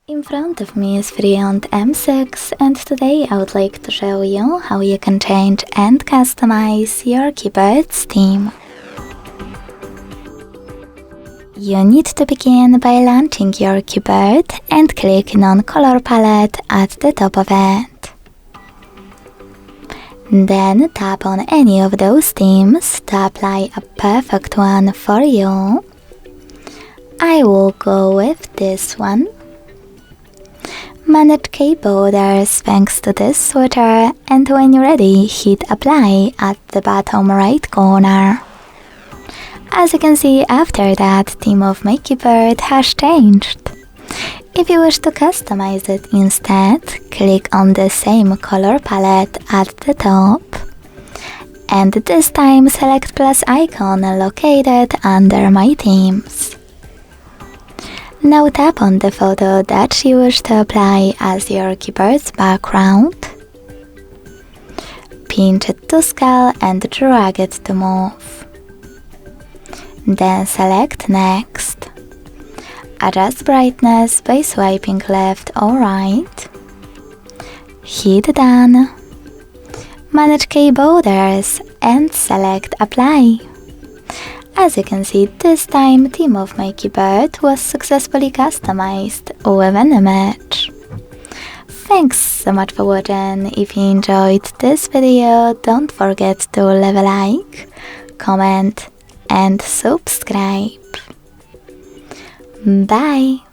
In front of me is FreeYond M6, and today I would like to show you how you can change and customize your keyboard's theme. You need to begin by launching your keyboard and clicking on Color Palette at the top of it. Then tap on any of those themes to apply a perfect one for you. I will go with this one. Manage key borders thanks to this switcher, and when you're ready, hit apply at the bottom right corner. As you can see, after that, theme of my keyboard has changed. If you wish to customize it instead, click on the same color palette at the top, and this time select plus icon located under my themes. Now tap on the photo that you wish to apply as your keyboard's background. Pinch it to scale and drag it to move. Then select Next. Adjust brightness by swiping left or right. Hit Done. Manage key borders and select Apply. As you can see, this time theme of my keyboard was successfully customized with an image. Thanks so much for watching. If you enjoyed this video, don't forget to leave a like, comment and subscribe. Bye!